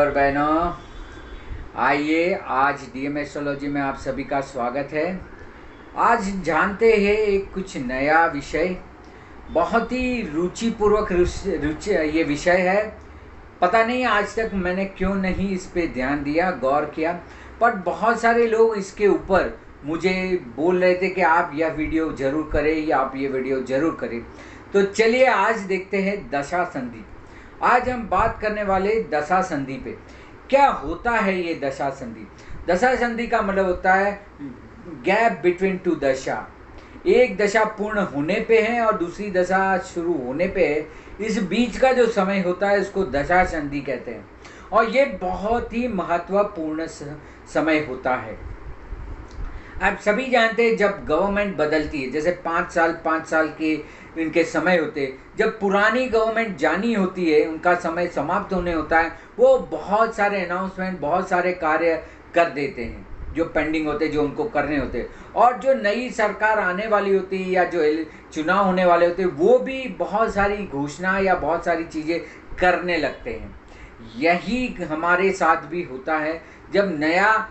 और बहनों, आइए आज डीएम एस्ट्रोलॉजी में आप सभी का स्वागत है। आज जानते हैं एक कुछ नया विषय, बहुत ही रुचिपूर्वक रुचि ये विषय है। पता नहीं आज तक मैंने क्यों नहीं इस पे ध्यान दिया, गौर किया, पर बहुत सारे लोग इसके ऊपर मुझे बोल रहे थे कि आप यह वीडियो जरूर करें या आप ये वीडियो जरूर करें। तो चलिए आज देखते हैं दशा संधि। आज हम बात करने वाले दशा संधि पे। क्या होता है ये दशा संधि? दशा संधि का मतलब होता है गैप बिटवीन टू दशा। एक दशा पूर्ण होने पे है और दूसरी दशा शुरू होने पे है। इस बीच का जो समय होता है उसको दशा संधि कहते हैं और ये बहुत ही महत्वपूर्ण समय होता है। आप सभी जानते हैं जब गवर्नमेंट बदलती है, जैसे 5 साल के इनके समय होते, जब पुरानी गवर्नमेंट जानी होती है, उनका समय समाप्त होने होता है, वो बहुत सारे अनाउंसमेंट, बहुत सारे कार्य कर देते हैं जो पेंडिंग होते, जो उनको करने होते। और जो नई सरकार आने वाली होती है या जो चुनाव होने वाले होते, वो भी बहुत सारी घोषणा या बहुत सारी चीज़ें करने लगते हैं। यही हमारे साथ भी होता है। जब नया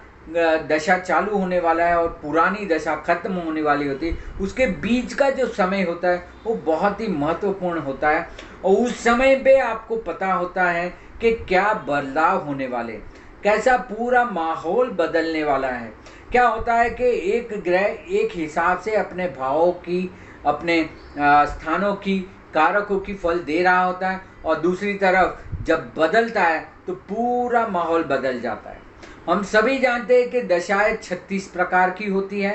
दशा चालू होने वाला है और पुरानी दशा खत्म होने वाली होती है, उसके बीच का जो समय होता है वो बहुत ही महत्वपूर्ण होता है और उस समय पे आपको पता होता है कि क्या बदलाव होने वाले, कैसा पूरा माहौल बदलने वाला है। क्या होता है कि एक ग्रह एक हिसाब से अपने भावों की, अपने स्थानों की, कारकों की फल दे रहा होता है और दूसरी तरफ जब बदलता है तो पूरा माहौल बदल जाता है। हम सभी जानते हैं कि दशाएं 36 प्रकार की होती है।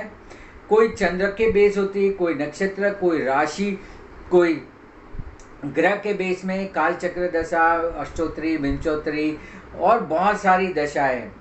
कोई चंद्र के बेस होती है, कोई नक्षत्र, कोई राशि, कोई ग्रह के बेस में कालचक्र दशा, अष्टोत्तरी, विंशोत्तरी और बहुत सारी दशाएं,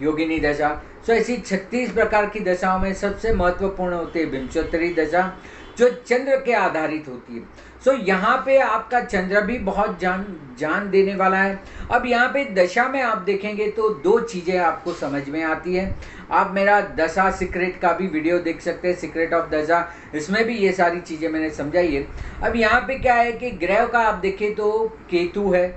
योगिनी दशा। सो ऐसी 36 प्रकार की दशाओं में सबसे महत्वपूर्ण होती है विंशोत्तरी दशा, जो चंद्र के आधारित होती है। सो यहाँ पे आपका चंद्र भी बहुत जान देने वाला है। अब यहाँ पे दशा में आप देखेंगे तो दो चीज़ें आपको समझ में आती है। आप मेरा दशा सीक्रेट का भी वीडियो देख सकते हैं, सीक्रेट ऑफ दशा, इसमें भी ये सारी चीज़ें मैंने समझाई है। अब यहाँ पे क्या है कि ग्रह का आप देखें तो केतु है,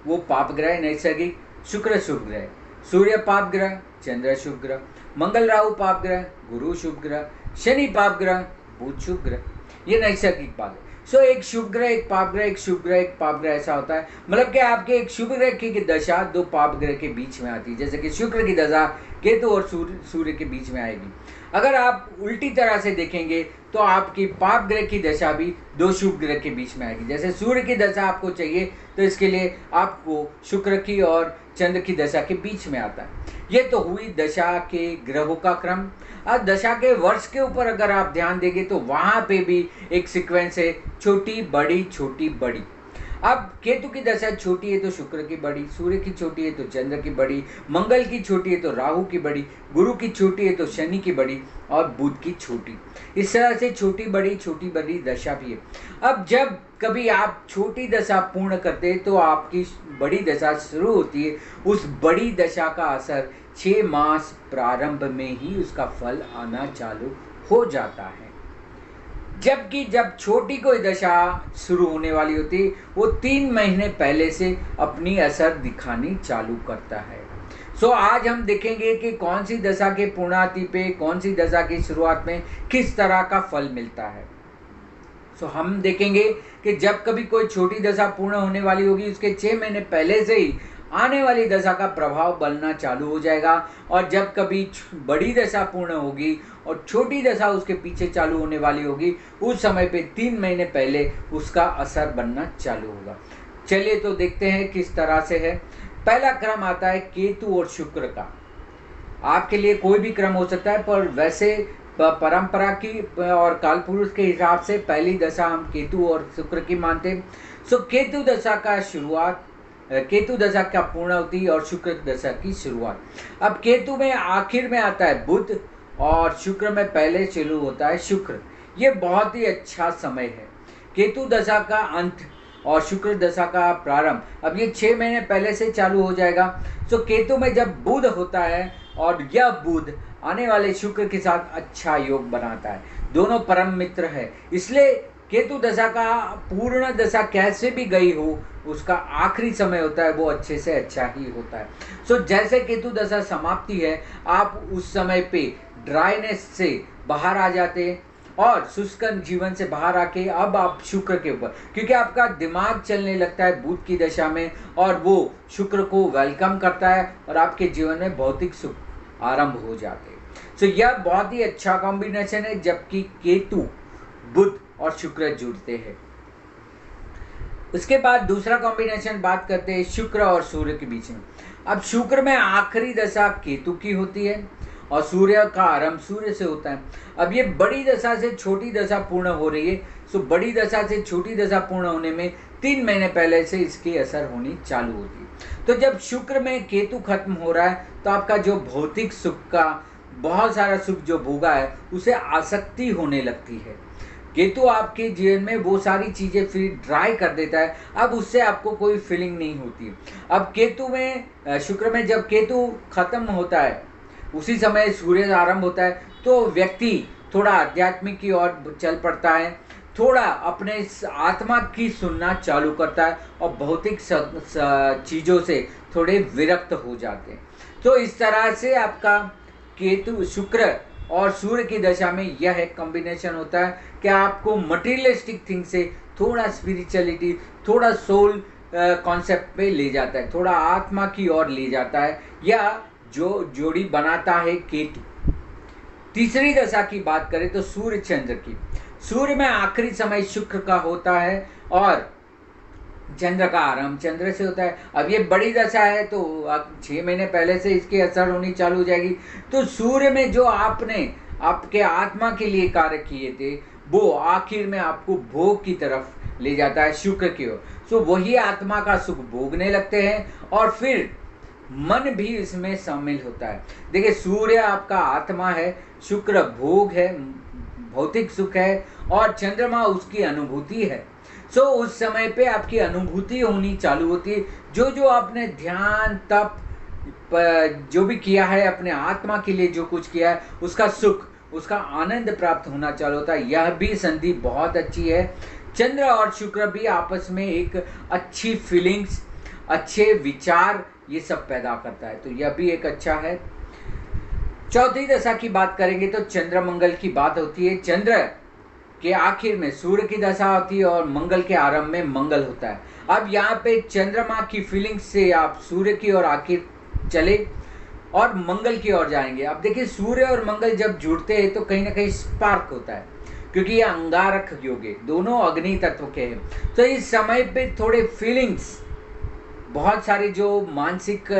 वो पाप ग्रह नैसर्गिक, शुक्र शुभ ग्रह, सूर्य पाप ग्रह, चंद्र शुभ ग्रह, मंगल राहु पाप ग्रह, गुरु शुभ ग्रह, शनि पाप ग्रह, बुध शुभ ग्रह, ये नैसर्गिक बात है। सो एक शुभ ग्रह, एक पाप ग्रह, एक शुभ ग्रह, एक पाप ग्रह, ऐसा होता है। मतलब कि आपके एक शुभ ग्रह की दशा दो पाप ग्रह के बीच में आती है, जैसे कि शुक्र की दशा केतु और सूर्य के बीच में आएगी। अगर आप उल्टी तरह से देखेंगे तो आपकी पाप ग्रह की दशा भी दो शुभ ग्रह के बीच में आएगी। जैसे सूर्य की दशा आपको चाहिए तो इसके लिए आपको शुक्र की और चंद्र की दशा के बीच में आता है। ये तो हुई दशा के ग्रहों का क्रम। अब दशा के वर्ष के ऊपर अगर आप ध्यान देंगे तो वहाँ पे भी एक सीक्वेंस है, छोटी बड़ी छोटी बड़ी। अब केतु की दशा छोटी है तो शुक्र की बड़ी, सूर्य की छोटी है तो चंद्र की बड़ी, मंगल की छोटी है तो राहु की बड़ी, गुरु की छोटी है तो शनि की बड़ी और बुध की छोटी। इस तरह से छोटी बड़ी दशा भी है। अब जब कभी आप छोटी दशा पूर्ण करते हैं तो आपकी बड़ी दशा शुरू होती है। उस बड़ी दशा का असर 6 मास प्रारंभ में ही उसका फल आना चालू हो जाता है। जबकि जब छोटी कोई दशा शुरू होने वाली होती है वो 3 महीने पहले से अपनी असर दिखानी चालू करता है। सो आज हम देखेंगे कि कौन सी दशा के पूर्णाति पे, कौन सी दशा की शुरुआत में किस तरह का फल मिलता है। सो हम देखेंगे कि जब कभी कोई छोटी दशा पूर्ण होने वाली होगी उसके 6 महीने पहले से ही आने वाली दशा का प्रभाव बनना चालू हो जाएगा और जब कभी बड़ी दशा पूर्ण होगी और छोटी दशा उसके पीछे चालू होने वाली होगी उस समय पे 3 महीने पहले उसका असर बनना चालू होगा। चलिए तो देखते हैं किस तरह से है। पहला क्रम आता है केतु और शुक्र का। आपके लिए कोई भी क्रम हो सकता है, पर वैसे परंपरा की और कालपुरुष के हिसाब से पहली दशा हम केतु और शुक्र की मानते हैं। सो केतु दशा का शुरुआत, केतु दशा का पूर्णावधि और शुक्र दशा की शुरुआत। अब केतु में आखिर में आता है बुध और शुक्र में पहले शुरू होता है शुक्र। ये बहुत ही अच्छा समय है। केतु दशा का अंत और शुक्र दशा का प्रारंभ अब ये 6 महीने पहले से चालू हो जाएगा। तो केतु में जब बुध होता है और यह बुध आने वाले शुक्र के साथ अच्छा योग बनाता है, दोनों परम मित्र है, इसलिए केतु दशा का पूर्ण दशा कैसे भी गई हो, उसका आखिरी समय होता है वो अच्छे से अच्छा ही होता है। सो जैसे केतु दशा समाप्ति है, आप उस समय पे ड्राइनेस से बाहर आ जाते हैं और शुष्क जीवन से बाहर आके अब आप शुक्र के ऊपर, क्योंकि आपका दिमाग चलने लगता है बुध की दशा में और वो शुक्र को वेलकम करता है और आपके जीवन में भौतिक सुख आरंभ हो जाते हैं। सो यह बहुत ही अच्छा कॉम्बिनेशन है जबकि केतु, बुध और शुक्र जुड़ते हैं। उसके बाद दूसरा कॉम्बिनेशन बात करते हैं शुक्र और सूर्य के बीच में। अब शुक्र में आखिरी दशा केतु की होती है और सूर्य का आरंभ सूर्य से होता है। अब ये बड़ी दशा से छोटी दशा पूर्ण हो रही है। सो बड़ी दशा से छोटी दशा पूर्ण होने में 3 महीने पहले से इसकी असर होनी चालू होती है। तो जब शुक्र में केतु खत्म हो रहा है तो आपका जो भौतिक सुख का बहुत सारा सुख जो भोगा है उसे आसक्ति होने लगती है। केतु आपके जीवन में वो सारी चीजें फिर ड्राई कर देता है, अब उससे आपको कोई फीलिंग नहीं होती। अब केतु में, शुक्र में जब केतु खत्म होता है उसी समय सूर्य आरंभ होता है, तो व्यक्ति थोड़ा आध्यात्मिक की ओर चल पड़ता है, थोड़ा अपने आत्मा की सुनना चालू करता है और भौतिक चीज़ों से थोड़े विरक्त हो जाते हैं। तो इस तरह से आपका केतु, शुक्र और सूर्य की दशा में यह एक कॉम्बिनेशन होता है कि आपको मटेरियलिस्टिक थिंग से थोड़ा स्पिरिचुअलिटी, थोड़ा सोल कॉन्सेप्ट पे ले जाता है, थोड़ा आत्मा की ओर ले जाता है, या जो जोड़ी बनाता है केतु। तीसरी दशा की बात करें तो सूर्य चंद्र की। सूर्य में आखिरी समय शुक्र का होता है और चंद्र का आरंभ चंद्र से होता है। अब ये बड़ी दशा है तो अब 6 महीने पहले से इसकी असर होनी चालू हो जाएगी। तो सूर्य में जो आपने आपके आत्मा के लिए कार्य किए थे वो आखिर में आपको भोग की तरफ ले जाता है, शुक्र की ओर। सो वही आत्मा का सुख भोगने लगते हैं और फिर मन भी इसमें शामिल होता है। देखिए, सूर्य आपका आत्मा है, शुक्र भोग है, भौतिक सुख है और चंद्रमा उसकी अनुभूति है। सो उस समय पे आपकी अनुभूति होनी चालू होती है। जो जो आपने ध्यान, तप, जो भी किया है, अपने आत्मा के लिए जो कुछ किया है, उसका सुख, उसका आनंद प्राप्त होना चालू होता है। यह भी संधि बहुत अच्छी है। चंद्र और शुक्र भी आपस में एक अच्छी फीलिंग्स, अच्छे विचार, ये सब पैदा करता है, तो यह भी एक अच्छा है। चौथी दशा की बात करेंगे तो चंद्र मंगल की बात होती है। चंद्र के आखिर में सूर्य की दशा होती है और मंगल के आरंभ में मंगल होता है। अब यहाँ पे चंद्रमा की फीलिंग्स से आप सूर्य की ओर आखिर चले और मंगल की ओर जाएंगे। अब देखिए, सूर्य और मंगल जब जुड़ते हैं तो कहीं ना कहीं स्पार्क होता है, क्योंकि ये अंगारक योग है, दोनों अग्नि तत्व के हैं। तो इस समय पे थोड़े फीलिंग्स, बहुत सारे जो मानसिक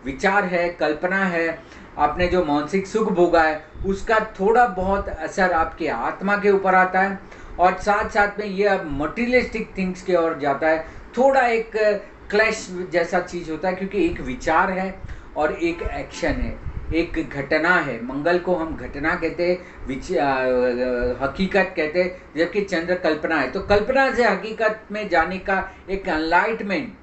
विचार है, कल्पना है, आपने जो मानसिक सुख भोगा है उसका थोड़ा बहुत असर आपके आत्मा के ऊपर आता है और साथ साथ में ये अब मटीरियलिस्टिक थिंग्स की ओर जाता है। थोड़ा एक क्लैश जैसा चीज़ होता है, क्योंकि एक विचार है और एक एक्शन है, एक घटना है। मंगल को हम घटना कहते हैं, हकीकत कहते हैं, जबकि चंद्र कल्पना है। तो कल्पना से हकीकत में जाने का एक एनलाइटमेंट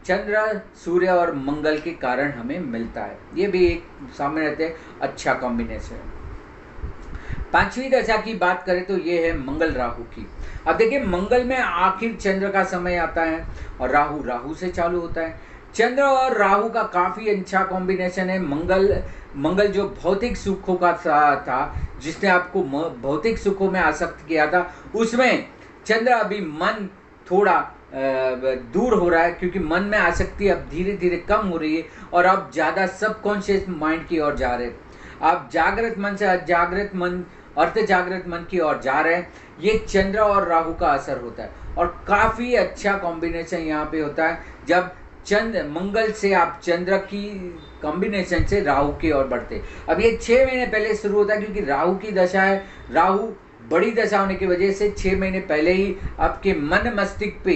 चंद्र, सूर्य और मंगल के कारण हमें मिलता है। ये भी एक सामने रहते हैं अच्छा कॉम्बिनेशन। पांचवी दशा की बात करें तो ये है मंगल राहु की। अब देखिए, मंगल में आखिर चंद्र का समय आता है और राहु से चालू होता है। चंद्र और राहु का काफी अच्छा कॉम्बिनेशन है। मंगल जो भौतिक सुखों का था, जिसने आपको भौतिक सुखों में आसक्त किया था, उसमें चंद्र अभी मन थोड़ा दूर हो रहा है, क्योंकि मन में आसक्ति अब धीरे धीरे कम हो रही है और अब ज़्यादा सबकॉन्शियस माइंड की ओर जा रहे हैं। आप जागृत मन से अजागृत मन, अर्ध जागृत मन की ओर जा रहे हैं। ये चंद्र और राहु का असर होता है और काफ़ी अच्छा कॉम्बिनेशन यहाँ पे होता है जब मंगल से आप चंद्र की कॉम्बिनेशन से राहु की ओर बढ़ते। अब ये 6 महीने पहले शुरू होता है, क्योंकि राहु की दशा है। राहु बड़ी दशा होने की वजह से 6 महीने पहले ही आपके मन मस्तिष्क पे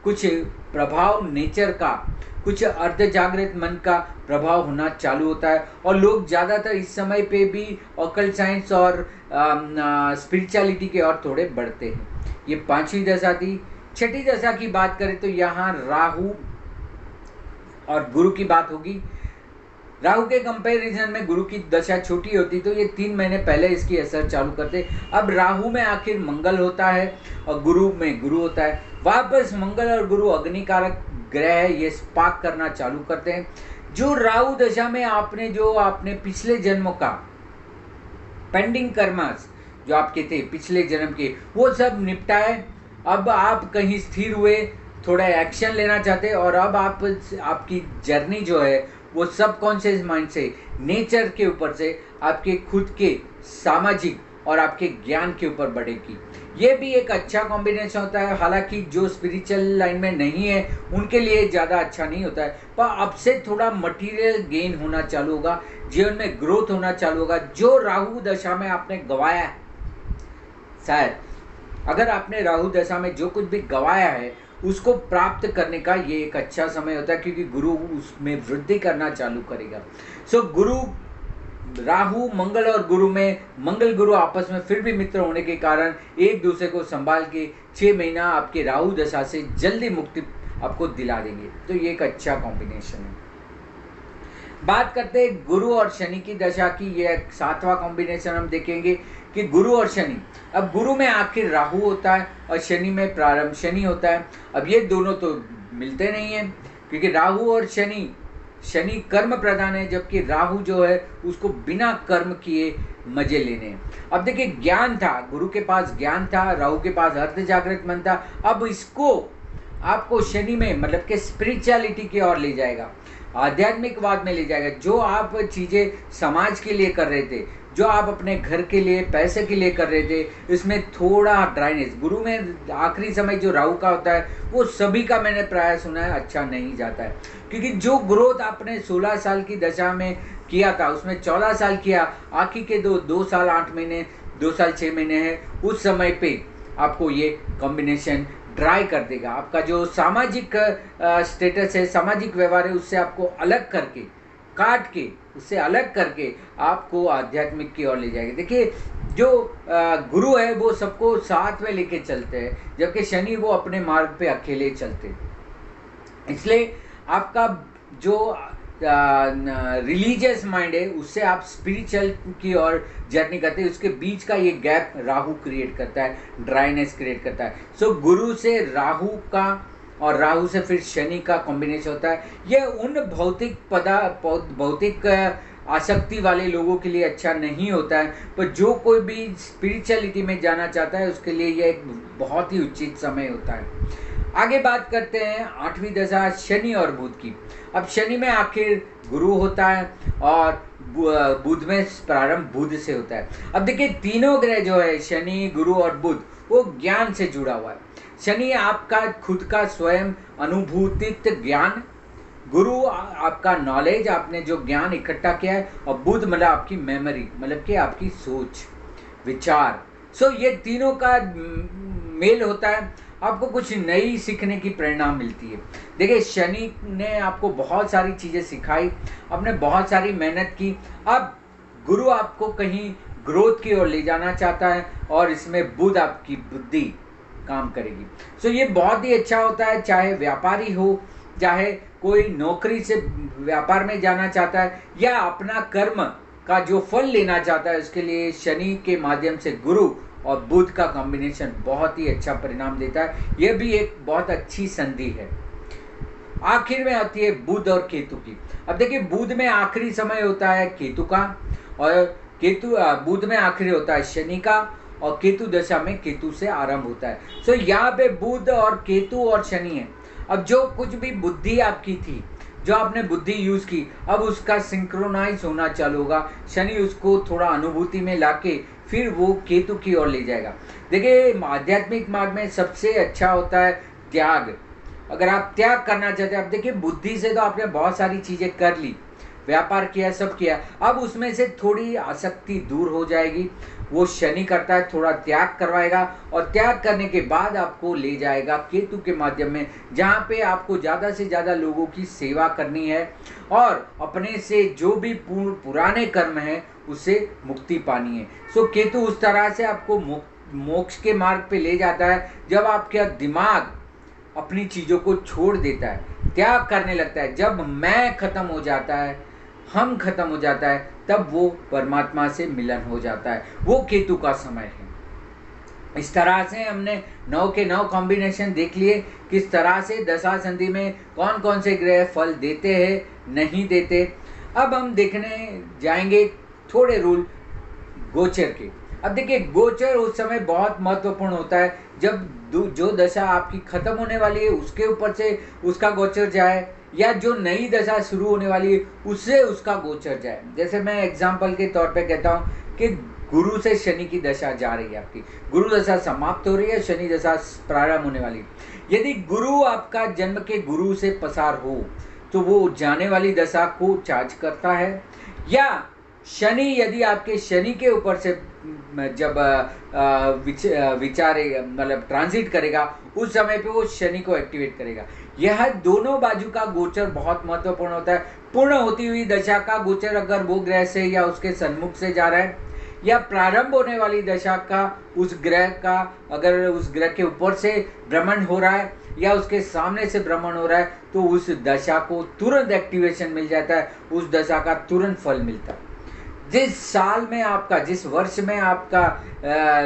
कुछ प्रभाव, नेचर का, कुछ अर्ध जागृत मन का प्रभाव होना चालू होता है और लोग ज़्यादातर इस समय पे भी ऑकल्ट साइंस और स्पिरिचुअलिटी की ओर थोड़े बढ़ते हैं। ये पांचवी दशा थी। छठी दशा की बात करें तो यहाँ राहु और गुरु की बात होगी। राहु के कंपैरिजन में गुरु की दशा छोटी होती तो ये 3 महीने पहले इसकी असर चालू करते। अब राहु में आखिर मंगल होता है और गुरु में गुरु होता है। वापस मंगल और गुरु अग्निकारक ग्रह है, ये स्पार्क करना चालू करते हैं। जो राहु दशा में आपने पिछले जन्मों का पेंडिंग कर्मास जो आपके थे पिछले जन्म के, वो सब निपटाए। अब आप कहीं स्थिर हुए, थोड़ा एक्शन लेना चाहते, और अब आपकी जर्नी जो है वो सबकॉन्शियस माइंड से, नेचर के ऊपर से आपके खुद के सामाजिक और आपके ज्ञान के ऊपर बढ़ेगी। ये भी एक अच्छा कॉम्बिनेशन होता है। हालांकि जो स्पिरिचुअल लाइन में नहीं है उनके लिए ज़्यादा अच्छा नहीं होता है, पर अब से थोड़ा मटेरियल गेन होना चालू होगा, जीवन में ग्रोथ होना चालू होगा। जो राहु दशा में आपने गवाया है, शायद अगर आपने राहु दशा में जो कुछ भी गवाया है उसको प्राप्त करने का ये एक अच्छा समय होता है, क्योंकि गुरु उसमें वृद्धि करना चालू करेगा। सो गुरु, राहु, मंगल और गुरु में, मंगल गुरु आपस में फिर भी मित्र होने के कारण एक दूसरे को संभाल के 6 महीना आपके राहु दशा से जल्दी मुक्ति आपको दिला देंगे। तो ये एक अच्छा कॉम्बिनेशन है। बात करते हैं गुरु और शनि की दशा की। ये 7वां कॉम्बिनेशन हम देखेंगे कि गुरु और शनि। अब गुरु में आखिर राहु होता है और शनि में प्रारंभ शनि होता है। अब ये दोनों तो मिलते नहीं हैं, क्योंकि राहु और शनि कर्म प्रधान है, जबकि राहु जो है उसको बिना कर्म किए मजे लेने हैं। अब देखिए, ज्ञान था, गुरु के पास ज्ञान था, राहु के पास अर्ध जागृत मन था। अब इसको आपको शनि में मतलब कि स्पिरिचुअलिटी की ओर ले जाएगा, आध्यात्मिकवाद में ले जाएगा। जो आप चीज़ें समाज के लिए कर रहे थे, जो आप अपने घर के लिए, पैसे के लिए कर रहे थे, इसमें थोड़ा ड्राइनेस, गुरु में आखिरी समय जो राहु का होता है वो सभी का मैंने प्राय सुना है अच्छा नहीं जाता है। क्योंकि जो ग्रोथ आपने 16 साल की दशा में किया था उसमें 14 साल किया, आखिर के 2 साल 8 महीने, 2 साल 6 महीने है, उस समय पे आपको ये कॉम्बिनेशन ड्राई कर देगा। आपका जो सामाजिक स्टेटस है, सामाजिक व्यवहार है, उससे आपको अलग करके, काट के, उससे अलग करके आपको आध्यात्मिक की ओर ले जाएगी। देखिए, जो गुरु है वो सबको साथ में लेके चलते हैं, जबकि शनि वो अपने मार्ग पे अकेले चलते हैं। इसलिए आपका जो रिलीजियस माइंड है उससे आप स्पिरिचुअल की ओर जर्नी करते हैं, उसके बीच का ये गैप राहु क्रिएट करता है, ड्राइनेस क्रिएट करता है। सो गुरु से राहु का और राहु से फिर शनि का कॉम्बिनेशन होता है। ये उन भौतिक आसक्ति वाले लोगों के लिए अच्छा नहीं होता है, पर जो कोई भी स्पिरिचुअलिटी में जाना चाहता है उसके लिए यह एक बहुत ही उचित समय होता है। आगे बात करते हैं 8वीं दशा शनि और बुध की। अब शनि में आखिर गुरु होता है और बुध में प्रारंभ बुध से होता है। अब देखिए, तीनों ग्रह जो है शनि, गुरु और बुध, वो ज्ञान से जुड़ा हुआ है। शनि आपका खुद का स्वयं अनुभूतित ज्ञान, गुरु आपका नॉलेज, आपने जो ज्ञान इकट्ठा किया है, और बुध मतलब आपकी मेमोरी, मतलब कि आपकी सोच, विचार। सो ये तीनों का मेल होता है, आपको कुछ नई सीखने की प्रेरणा मिलती है। देखिए, शनि ने आपको बहुत सारी चीज़ें सिखाई, आपने बहुत सारी मेहनत की। अब गुरु आपको कहीं ग्रोथ की ओर ले जाना चाहता है और इसमें बुध आपकी बुद्धि काम करेगी। सो ये बहुत ही अच्छा होता है, चाहे व्यापारी हो, चाहे कोई नौकरी से व्यापार में जाना चाहता है, या अपना कर्म का जो फल लेना चाहता है, उसके लिए शनि के माध्यम से गुरु और बुध का कॉम्बिनेशन बहुत ही अच्छा परिणाम देता है। यह भी एक बहुत अच्छी संधि है। आखिर में आती है बुध और केतु की। अब देखिए, बुध में आखिरी समय होता है केतु का, और बुध में आखिरी होता है शनि का, और केतु दशा में केतु से आरंभ होता है। सो यहाँ पे बुध और केतु और शनि है। अब जो कुछ भी बुद्धि आपकी थी, जो आपने बुद्धि यूज की, अब उसका सिंक्रोनाइज होना चालू होगा। शनि उसको थोड़ा अनुभूति में लाके फिर वो केतु की ओर ले जाएगा। देखिए, आध्यात्मिक मार्ग में सबसे अच्छा होता है त्याग। अगर आप त्याग करना चाहते हैं, अब देखिए, बुद्धि से तो आपने बहुत सारी चीजें कर ली, व्यापार किया, सब किया, अब उसमें से थोड़ी आसक्ति दूर हो जाएगी। वो शनि करता है, थोड़ा त्याग करवाएगा, और त्याग करने के बाद आपको ले जाएगा केतु के माध्यम में, जहाँ पे आपको ज़्यादा से ज़्यादा लोगों की सेवा करनी है और अपने से जो भी पुराने कर्म हैं उससे मुक्ति पानी है। सो केतु उस तरह से आपको मोक्ष के मार्ग पे ले जाता है, जब आपका दिमाग अपनी चीज़ों को छोड़ देता है, त्याग करने लगता है। जब मैं खत्म हो जाता है, हम खत्म हो जाता है, तब वो परमात्मा से मिलन हो जाता है। वो केतु का समय है। इस तरह से हमने 9 के 9 कॉम्बिनेशन देख लिए, किस तरह से दशा संधि में कौन कौन से ग्रह फल देते हैं, नहीं देते। अब हम देखने जाएंगे थोड़े रूल गोचर के। अब देखिए, गोचर उस समय बहुत महत्वपूर्ण होता है जब जो दशा आपकी खत्म होने वाली है उसके ऊपर से उसका गोचर जाए, या जो नई दशा शुरू होने वाली है उससे उसका गोचर जाए। जैसे मैं एग्जाम्पल के तौर पे कहता हूँ कि गुरु से शनि की दशा जा रही है, आपकी गुरु दशा समाप्त हो रही है, शनि दशा प्रारंभ होने वाली है। यदि गुरु आपका जन्म के गुरु से पसार हो तो वो जाने वाली दशा को चार्ज करता है, या शनि यदि आपके शनि के ऊपर से जब विचारे मतलब ट्रांजिट करेगा उस समय पे वो शनि को एक्टिवेट करेगा। यह दोनों बाजू का गोचर बहुत महत्वपूर्ण होता है। पूर्ण होती हुई दशा का गोचर अगर वो ग्रह से या उसके सन्मुख से जा रहा है, या प्रारंभ होने वाली दशा का उस ग्रह का अगर उस ग्रह के ऊपर से भ्रमण हो रहा है या उसके सामने से भ्रमण हो रहा है, तो उस दशा को तुरंत एक्टिवेशन मिल जाता है, उस दशा का तुरंत फल मिलता है। जिस साल में आपका, जिस वर्ष में आपका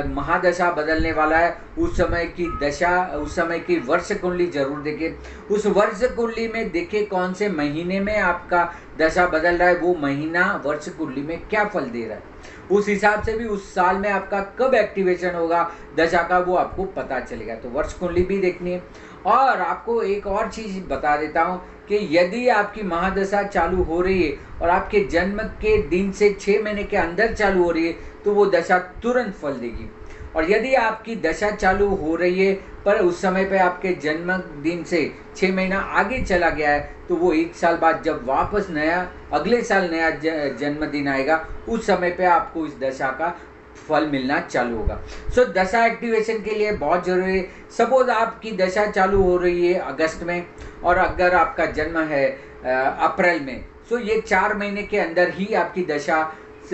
महादशा बदलने वाला है, उस समय की दशा, उस समय की वर्ष कुंडली जरूर देखिए। उस वर्ष कुंडली में देखिए कौन से महीने में आपका दशा बदल रहा है, वो महीना वर्ष कुंडली में क्या फल दे रहा है, उस हिसाब से भी उस साल में आपका कब एक्टिवेशन होगा दशा का, वो आपको पता चलेगा। तो वर्ष कुंडली भी देखनी है। और आपको एक और चीज बता देता हूँ कि यदि आपकी महादशा चालू हो रही है और आपके जन्म के दिन से 6 महीने के अंदर चालू हो रही है, तो वो दशा तुरंत फल देगी। और यदि आपकी दशा चालू हो रही है पर उस समय पे आपके जन्म दिन से 6 महीना आगे चला गया है, तो वो 1 साल बाद जब वापस नया अगले साल नया जन्मदिन आएगा, उस समय पे आपको इस दशा का फल मिलना चालू होगा। सो दशा एक्टिवेशन के लिए बहुत जरूरी है। सपोज आपकी दशा चालू हो रही है अगस्त में और अगर आपका जन्म है अप्रैल में, सो ये 4 महीने के अंदर ही आपकी दशा,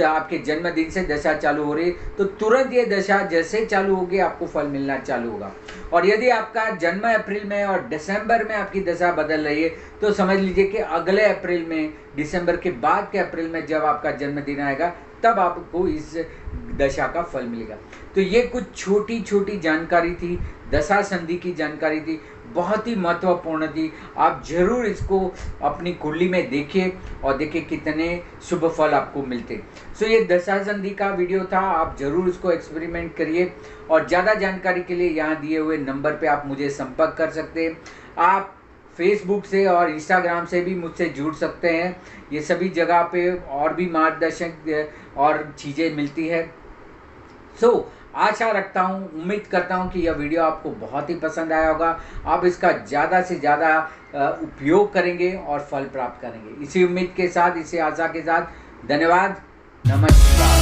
आपके जन्मदिन से दशा चालू हो रही है, तो तुरंत ये दशा जैसे चालू होगी आपको फल मिलना चालू होगा। और यदि आपका जन्म अप्रैल में और दिसंबर में आपकी दशा बदल रही है, तो समझ लीजिए कि अगले अप्रैल में, दिसंबर के बाद के अप्रैल में जब आपका जन्मदिन आएगा, तब आपको इस दशा का फल मिलेगा। तो ये कुछ छोटी छोटी जानकारी थी, दशा संधि की जानकारी थी, बहुत ही महत्वपूर्ण थी। आप जरूर इसको अपनी कुंडली में देखिए और देखिए कितने शुभ फल आपको मिलते। सो ये दशा संधि का वीडियो था, आप जरूर इसको एक्सपेरिमेंट करिए। और ज़्यादा जानकारी के लिए यहाँ दिए हुए नंबर पे आप मुझे संपर्क कर सकते हैं। आप फेसबुक से और इंस्टाग्राम से भी मुझसे जुड़ सकते हैं। ये सभी जगह पे और भी मार्गदर्शन और चीज़ें मिलती है। सो आशा रखता हूँ, उम्मीद करता हूँ कि यह वीडियो आपको बहुत ही पसंद आया होगा। आप इसका ज़्यादा से ज़्यादा उपयोग करेंगे और फल प्राप्त करेंगे। इसी उम्मीद के साथ, इसी आशा के साथ, धन्यवाद, नमस्कार।